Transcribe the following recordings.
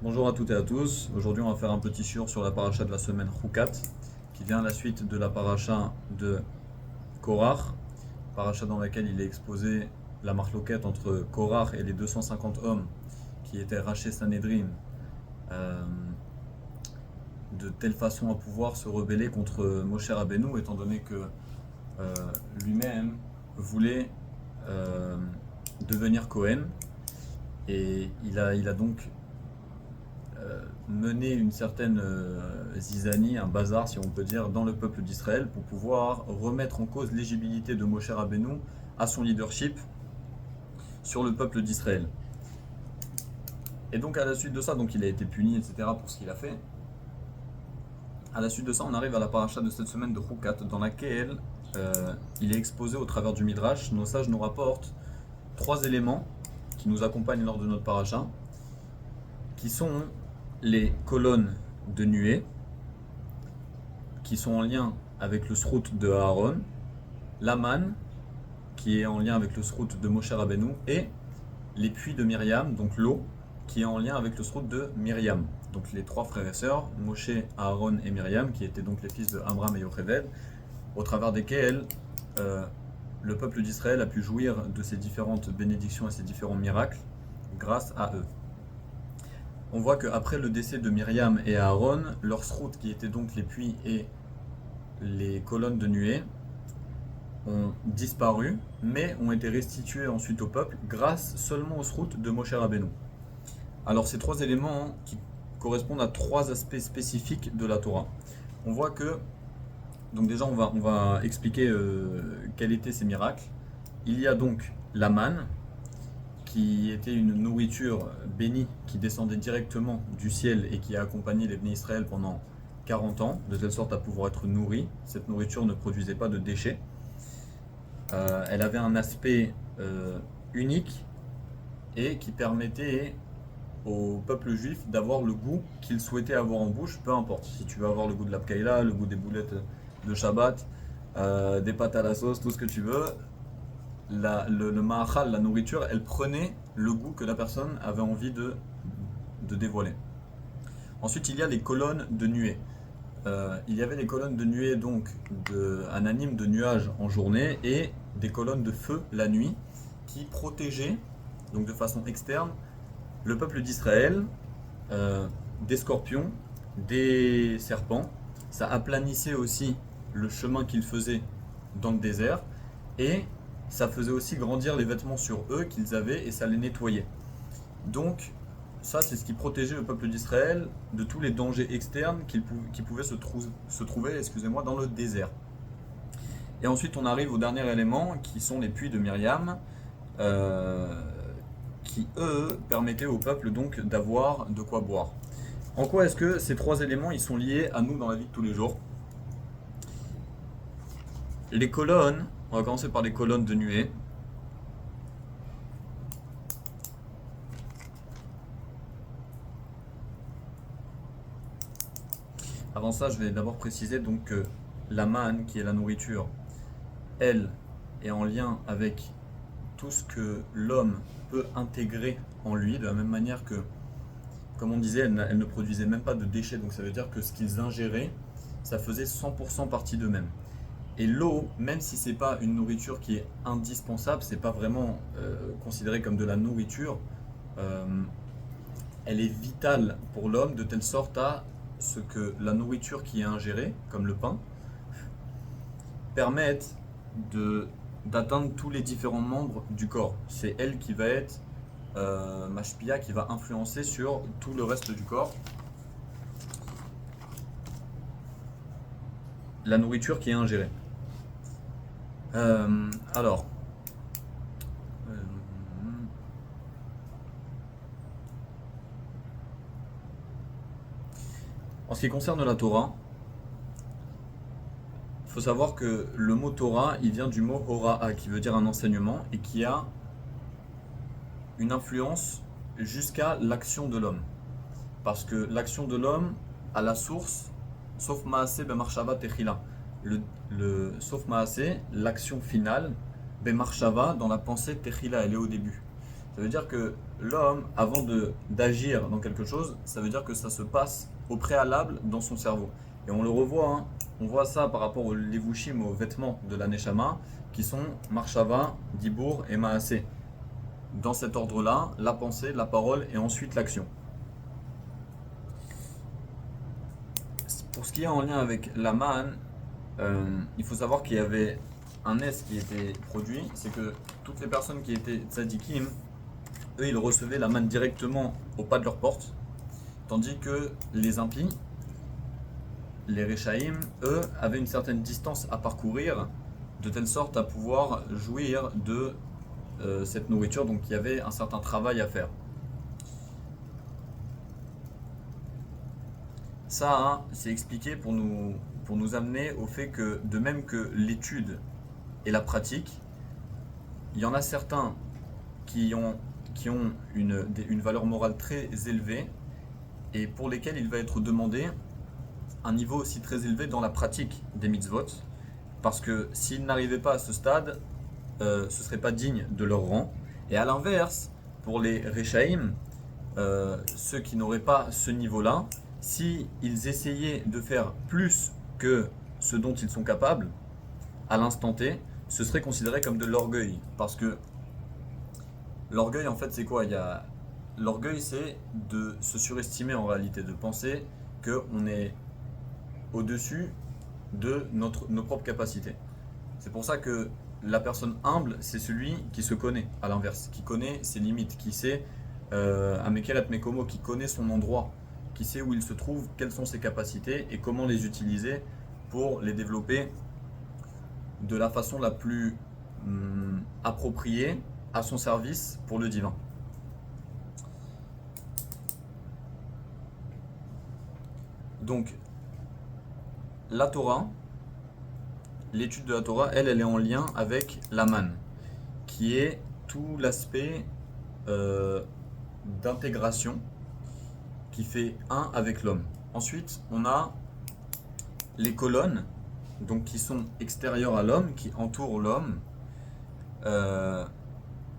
Bonjour à toutes et à tous. Aujourd'hui, on va faire un petit shiur sur la paracha de la semaine Chukat, qui vient à la suite de la paracha de Korach, paracha dans laquelle il est exposé la marloquette entre Korach et les 250 hommes qui étaient rachés Sanhedrin, euh, de telle façon à pouvoir se rebeller contre Moshe Rabbeinu, étant donné que euh, lui-même voulait euh, devenir Cohen, et il a donc mener une certaine zizanie, un bazar si on peut dire, dans le peuple d'Israël pour pouvoir remettre en cause l'éligibilité de Moshe Rabbeinu à son leadership sur le peuple d'Israël. Et donc à la suite de ça, donc il a été puni, etc. pour ce qu'il a fait. À la suite de ça, on arrive à la paracha de cette semaine de Chukat, dans laquelle il est exposé au travers du Midrash. Nos sages nous rapportent trois éléments qui nous accompagnent lors de notre paracha, qui sont les colonnes de nuée, qui sont en lien avec le srout de Aaron, la manne, qui est en lien avec le srout de Moshe Rabbeinu, et les puits de Myriam, donc l'eau, qui est en lien avec le srout de Myriam. Donc les trois frères et sœurs, Moshe, Aaron et Myriam, qui étaient donc les fils de Amram et Yocheved, au travers desquels le peuple d'Israël a pu jouir de ces différentes bénédictions et ces différents miracles grâce à eux. On voit qu'après le décès de Myriam et Aaron, leur srout, qui étaient donc les puits et les colonnes de nuée, ont disparu, mais ont été restitués ensuite au peuple grâce seulement au srout de Moshe Rabbeinu. Alors ces trois éléments qui correspondent à trois aspects spécifiques de la Torah. On voit que, donc déjà on va expliquer quels étaient ces miracles. Il y a donc la manne, qui était une nourriture bénie qui descendait directement du ciel et qui a accompagné les Bnei Israël pendant 40 ans, de telle sorte à pouvoir être nourrie. Cette nourriture ne produisait pas de déchets. Elle avait un aspect unique et qui permettait au peuple juif d'avoir le goût qu'il souhaitait avoir en bouche, peu importe. Si tu veux avoir le goût de la pkaïla, le goût des boulettes de Shabbat, des pâtes à la sauce, tout ce que tu veux, le ma'achal, la nourriture, elle prenait le goût que la personne avait envie de dévoiler. Ensuite, il y a les colonnes de nuée. Il y avait les colonnes de nuée, donc un anime de nuages en journée, et des colonnes de feu la nuit, qui protégeaient, donc de façon externe, le peuple d'Israël des scorpions, des serpents. Ça aplanissait aussi le chemin qu'ils faisaient dans le désert, et ça faisait aussi grandir les vêtements sur eux qu'ils avaient et ça les nettoyait. Donc, ça, c'est ce qui protégeait le peuple d'Israël de tous les dangers externes qui pouvaient se trouver dans le désert. Et ensuite, on arrive au dernier élément qui sont les puits de Myriam, qui eux permettaient au peuple donc d'avoir de quoi boire. En quoi est-ce que ces trois éléments ils sont liés à nous dans la vie de tous les jours? Les colonnes, on va commencer par les colonnes de nuée. Avant ça, je vais d'abord préciser donc que la manne, qui est la nourriture, elle est en lien avec tout ce que l'homme peut intégrer en lui, de la même manière que, comme on disait, elle ne produisait même pas de déchets, donc ça veut dire que ce qu'ils ingéraient, ça faisait 100% partie d'eux-mêmes. Et l'eau, même si c'est pas une nourriture qui est indispensable, c'est pas vraiment considéré comme de la nourriture, elle est vitale pour l'homme de telle sorte à ce que la nourriture qui est ingérée, comme le pain, permette d'atteindre tous les différents membres du corps. C'est elle qui va être mashpia, qui va influencer sur tout le reste du corps. La nourriture qui est ingérée. Alors, en ce qui concerne la Torah, il faut savoir que le mot Torah, il vient du mot hora'a, qui veut dire un enseignement, et qui a une influence jusqu'à l'action de l'homme. Parce que l'action de l'homme, à la source, sauf Maaseh Bemarshava Techila, sauf Maaseh, l'action finale, Bemarshava, dans la pensée Techila, elle est au début. Ça veut dire que l'homme, avant d'agir dans quelque chose, ça veut dire que ça se passe au préalable dans son cerveau. Et on le revoit, hein, on voit ça par rapport aux levushim, aux vêtements de la Neshama, qui sont Marshava, Dibour et Maasé. Dans cet ordre-là, la pensée, la parole et ensuite l'action. Pour ce qui est en lien avec la manne, il faut savoir qu'il y avait un S qui était produit, c'est que toutes les personnes qui étaient tzadikim, eux ils recevaient la manne directement au pas de leur porte, tandis que les impies, les Rechaïm, eux avaient une certaine distance à parcourir, de telle sorte à pouvoir jouir de cette nourriture, donc il y avait un certain travail à faire. Ça, hein, c'est expliqué pour nous amener au fait que, de même que l'étude et la pratique, il y en a certains qui ont une valeur morale très élevée et pour lesquels il va être demandé un niveau aussi très élevé dans la pratique des mitzvot, parce que s'ils n'arrivaient pas à ce stade, ce ne serait pas digne de leur rang. Et à l'inverse, pour les Rechaïm, ceux qui n'auraient pas ce niveau-là, si ils essayaient de faire plus que ce dont ils sont capables, à l'instant T, ce serait considéré comme de l'orgueil. Parce que l'orgueil, en fait, c'est quoi? L'orgueil, c'est de se surestimer en réalité, de penser qu'on est au-dessus de nos propres capacités. C'est pour ça que la personne humble, c'est celui qui se connaît, à l'inverse, qui connaît ses limites, qui sait, Amekerat Mekomo, qui connaît son endroit, qui sait où il se trouve, quelles sont ses capacités et comment les utiliser pour les développer de la façon la plus appropriée à son service pour le divin. Donc, la Torah, l'étude de la Torah, elle est en lien avec la manne, qui est tout l'aspect d'intégration qui fait un avec l'homme. Ensuite, on a les colonnes, donc qui sont extérieures à l'homme, qui entourent l'homme,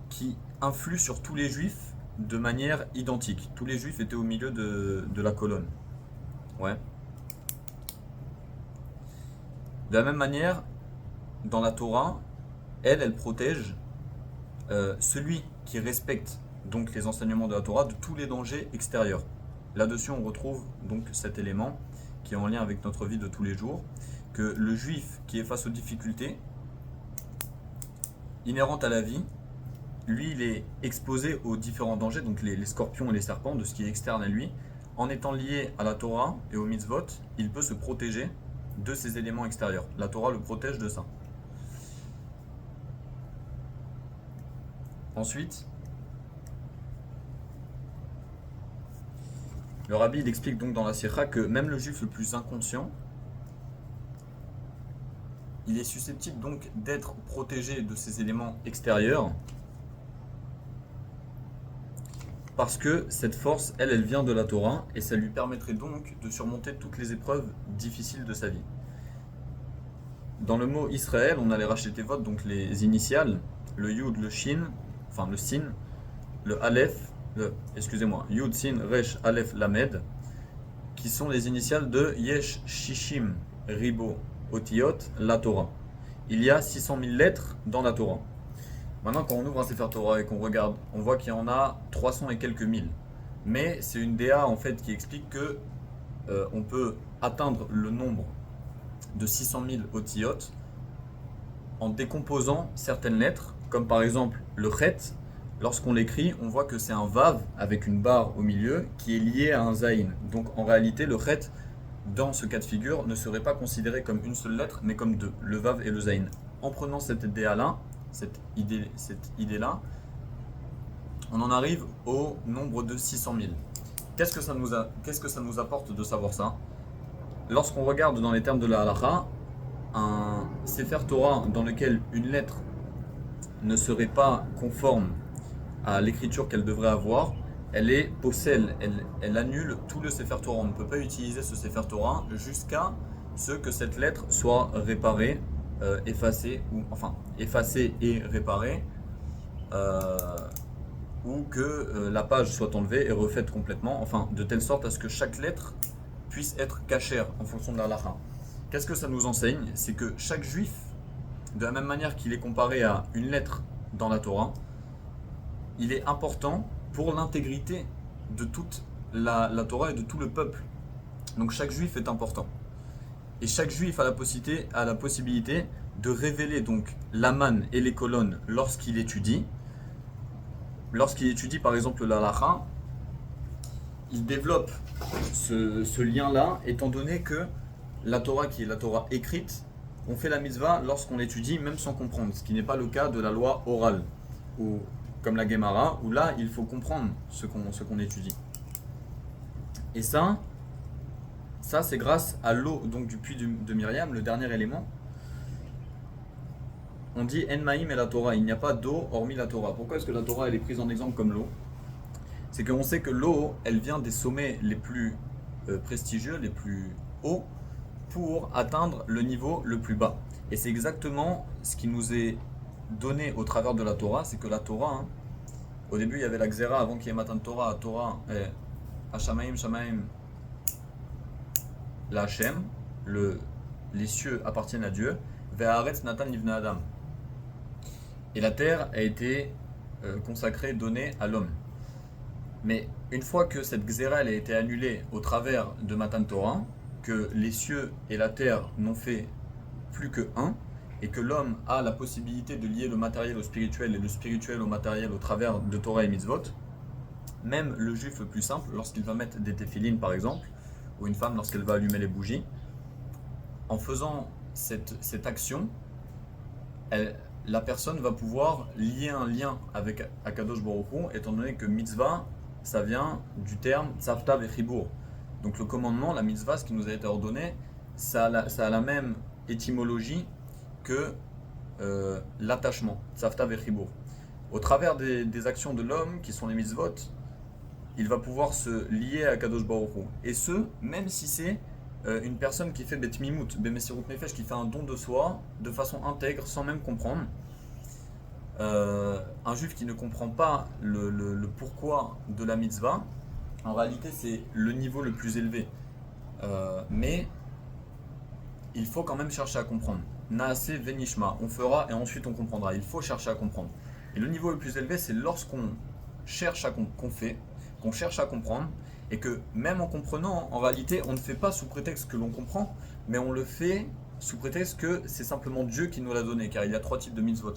qui influent sur tous les juifs de manière identique. Tous les juifs étaient au milieu de la colonne. Ouais. De la même manière, dans la Torah, elle protège celui qui respecte donc les enseignements de la Torah de tous les dangers extérieurs. Là-dessus, on retrouve donc cet élément qui est en lien avec notre vie de tous les jours, que le juif qui est face aux difficultés inhérentes à la vie, lui, il est exposé aux différents dangers, donc les scorpions et les serpents, de ce qui est externe à lui. En étant lié à la Torah et aux mitzvot, il peut se protéger de ces éléments extérieurs. La Torah le protège de ça. Ensuite, le rabbi il explique donc dans la Sikha que même le juif le plus inconscient, il est susceptible donc d'être protégé de ces éléments extérieurs parce que cette force, elle vient de la Torah et ça lui permettrait donc de surmonter toutes les épreuves difficiles de sa vie. Dans le mot Israël, on a les Rashi Tevot, donc les initiales, le Yud, le Shin, enfin le Sin, le Aleph, Yud, Sin, Resh, Aleph, Lamed, qui sont les initiales de Yesh, Shishim, Ribo, Otiyot, la Torah. Il y a 600 000 lettres dans la Torah. Maintenant, quand on ouvre un Sefer Torah et qu'on regarde, on voit qu'il y en a 300 et quelques mille. Mais c'est une DA en fait qui explique que on peut atteindre le nombre de 600 000 Otiyot en décomposant certaines lettres, comme par exemple le Chet. Lorsqu'on l'écrit, on voit que c'est un Vav avec une barre au milieu qui est lié à un Zayin. Donc en réalité, le Chet, dans ce cas de figure, ne serait pas considéré comme une seule lettre, mais comme deux, le Vav et le Zayin. En prenant cette idée-là, on en arrive au nombre de 600 000. Qu'est-ce que ça nous apporte de savoir ça? Lorsqu'on regarde dans les termes de la halakha, un Sefer Torah dans lequel une lettre ne serait pas conforme à l'écriture qu'elle devrait avoir, elle est possèle, elle annule tout le Sefer Torah. On ne peut pas utiliser ce Sefer Torah jusqu'à ce que cette lettre soit réparée, effacée et réparée, ou que la page soit enlevée et refaite complètement, enfin de telle sorte à ce que chaque lettre puisse être cachère en fonction de la halakha. Qu'est-ce que ça nous enseigne? C'est que chaque juif, de la même manière qu'il est comparé à une lettre dans la Torah, il est important pour l'intégrité de toute la Torah et de tout le peuple. Donc chaque juif est important. Et chaque juif a la possibilité de révéler donc la manne et les colonnes lorsqu'il étudie. Lorsqu'il étudie par exemple la halakha, il développe ce lien-là, étant donné que la Torah, qui est la Torah écrite, on fait la mitzvah lorsqu'on l'étudie, même sans comprendre, ce qui n'est pas le cas de la loi orale, ou comme la Gemara, où là, il faut comprendre ce qu'on étudie. Et ça c'est grâce à l'eau donc du puits de Myriam, le dernier élément. On dit En Maïm et la Torah, il n'y a pas d'eau hormis la Torah. Pourquoi est-ce que la Torah elle est prise en exemple comme l'eau? C'est qu'on sait que l'eau, elle vient des sommets les plus prestigieux, les plus hauts, pour atteindre le niveau le plus bas. Et c'est exactement ce qui nous est donné au travers de la Torah, c'est que la Torah, au début il y avait la Xéra, avant qu'il y ait Matan Torah, Torah, Hashamaim, Shamaim, la Hashem, les cieux appartiennent à Dieu, Ve'aretz Natan Livne Adam. Et la terre a été consacrée, donnée à l'homme. Mais une fois que cette Xéra a été annulée au travers de Matan Torah, que les cieux et la terre n'ont fait plus que un, et que l'homme a la possibilité de lier le matériel au spirituel et le spirituel au matériel au travers de Torah et Mitzvot, même le juif le plus simple, lorsqu'il va mettre des téphilines par exemple, ou une femme lorsqu'elle va allumer les bougies, en faisant cette action, la personne va pouvoir lier un lien avec Akadosh Baruch Hu, étant donné que mitzvah, ça vient du terme tzavta vechibur. Donc le commandement, la mitzvah, ce qui nous a été ordonné, ça a la même étymologie que l'attachement, tzavta vechibur. Au travers des actions de l'homme, qui sont les mitzvot, il va pouvoir se lier à Kadosh Baruch Hu. Et ce, même si c'est une personne qui fait Bet Mimut, Bemesirut Nefesh, qui fait un don de soi de façon intègre, sans même comprendre. Un juif qui ne comprend pas le pourquoi de la mitzvah, en réalité c'est le niveau le plus élevé. Mais il faut quand même chercher à comprendre. Naase venishma, on fera et ensuite on comprendra. Il faut chercher à comprendre. Et le niveau le plus élevé, c'est lorsqu'on cherche qu'on cherche à comprendre, et que même en comprenant, en réalité, on ne fait pas sous prétexte que l'on comprend, mais on le fait sous prétexte que c'est simplement Dieu qui nous l'a donné, car il y a trois types de mitzvot.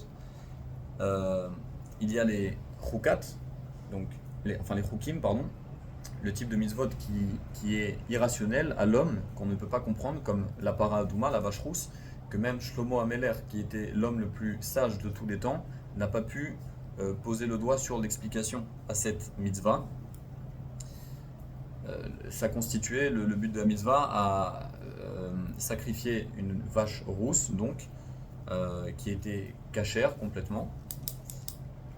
Il y a les chukat, donc les chukim, pardon, le type de mitzvot qui est irrationnel à l'homme, qu'on ne peut pas comprendre, comme la para adouma, la vache rousse, que même Shlomo Ameler, qui était l'homme le plus sage de tous les temps, n'a pas pu poser le doigt sur l'explication à cette mitzvah. Ça constituait le but de la mitzvah à sacrifier une vache rousse, donc, qui était cachère complètement,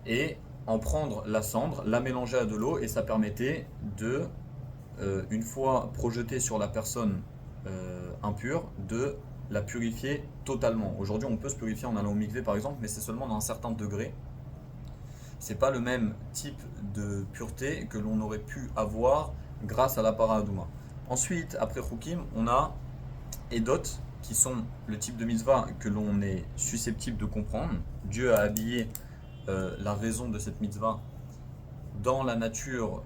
et en prendre la cendre, la mélanger à de l'eau, et ça permettait de, une fois projetée sur la personne impure, de la purifier totalement. Aujourd'hui, on peut se purifier en allant au mikvé par exemple, mais c'est seulement dans un certain degré. C'est pas le même type de pureté que l'on aurait pu avoir grâce à la para adouma. Ensuite, après Chukim, on a Edot, qui sont le type de mitzvah que l'on est susceptible de comprendre. Dieu a habillé la raison de cette mitzvah dans la nature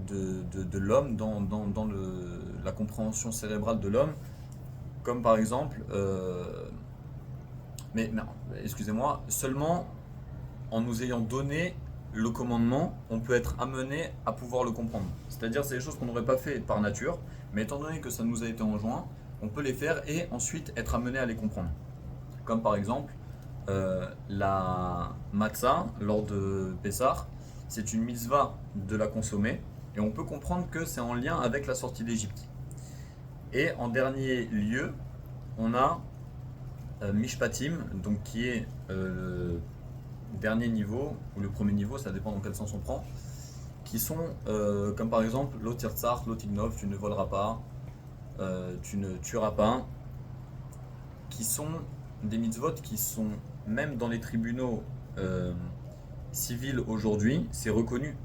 de l'homme, dans la compréhension cérébrale de l'homme, comme par exemple, excusez-moi, seulement en nous ayant donné le commandement, on peut être amené à pouvoir le comprendre. C'est-à-dire, c'est des choses qu'on n'aurait pas fait par nature, mais étant donné que ça nous a été enjoint, on peut les faire et ensuite être amené à les comprendre. Comme par exemple, la matzah, lors de Pessah, c'est une mitzvah de la consommer, et on peut comprendre que c'est en lien avec la sortie d'Égypte. Et en dernier lieu, on a Mishpatim, donc qui est le dernier niveau, ou le premier niveau, ça dépend dans quel sens on prend, qui sont comme par exemple Lo tirtsar, Lo tignov, tu ne voleras pas, tu ne tueras pas, qui sont des mitzvot qui sont, même dans les tribunaux civile aujourd'hui, c'est reconnu.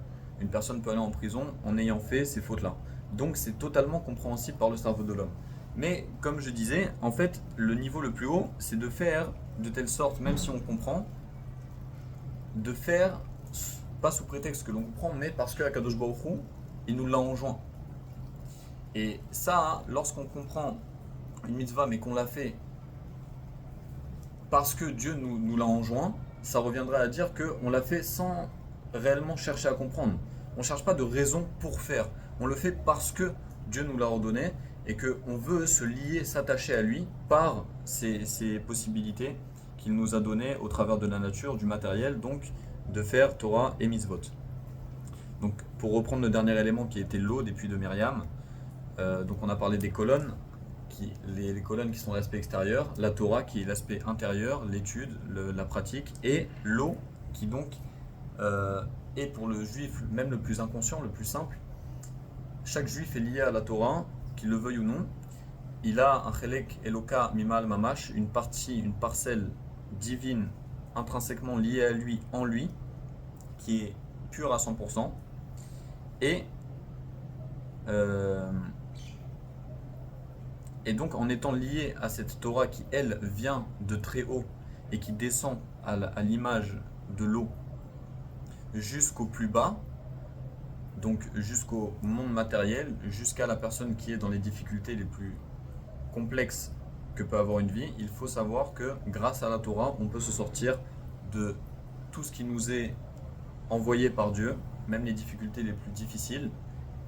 Une personne peut aller en prison en ayant fait ces fautes-là. Donc c'est totalement compréhensible par le cerveau de l'homme. Mais comme je disais, en fait, le niveau le plus haut, c'est de faire de telle sorte, même si on comprend, de faire, pas sous prétexte que l'on comprend, mais parce que Akadosh Baruch Hu, il nous l'a enjoint. Et ça, lorsqu'on comprend une mitzvah, mais qu'on l'a fait parce que Dieu nous l'a enjoint, ça reviendrait à dire qu'on l'a fait sans réellement chercher à comprendre. On ne cherche pas de raison pour faire. On le fait parce que Dieu nous l'a ordonné et qu'on veut se lier, s'attacher à lui par ces possibilités qu'il nous a données au travers de la nature, du matériel, donc de faire Torah et mitzvot. Donc pour reprendre le dernier élément qui était l'eau des puits de Myriam, donc on a parlé des colonnes, les colonnes qui sont l'aspect extérieur, la Torah qui est l'aspect intérieur, l'étude, la pratique, et l'eau qui donc est pour le juif, même le plus inconscient, le plus simple. Chaque juif est lié à la Torah, qu'il le veuille ou non. Il a un chelek eloka mimal mamash, une partie, une parcelle divine intrinsèquement liée à lui, en lui, qui est pure à 100%. Et donc en étant lié à cette Torah qui, elle, vient de très haut et qui descend à l'image de l'eau jusqu'au plus bas, donc jusqu'au monde matériel, jusqu'à la personne qui est dans les difficultés les plus complexes que peut avoir une vie, il faut savoir que grâce à la Torah, on peut se sortir de tout ce qui nous est envoyé par Dieu, même les difficultés les plus difficiles,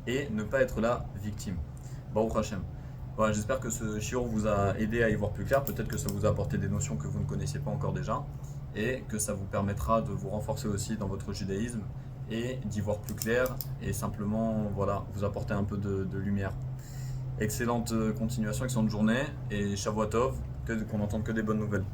et ne pas être la victime. Baruch Hashem. Voilà, j'espère que ce shiur vous a aidé à y voir plus clair. Peut-être que ça vous a apporté des notions que vous ne connaissiez pas encore déjà et que ça vous permettra de vous renforcer aussi dans votre judaïsme et d'y voir plus clair et simplement voilà, vous apporter un peu de lumière. Excellente continuation, excellente journée et Shavuot Tov, qu'on n'entende que des bonnes nouvelles.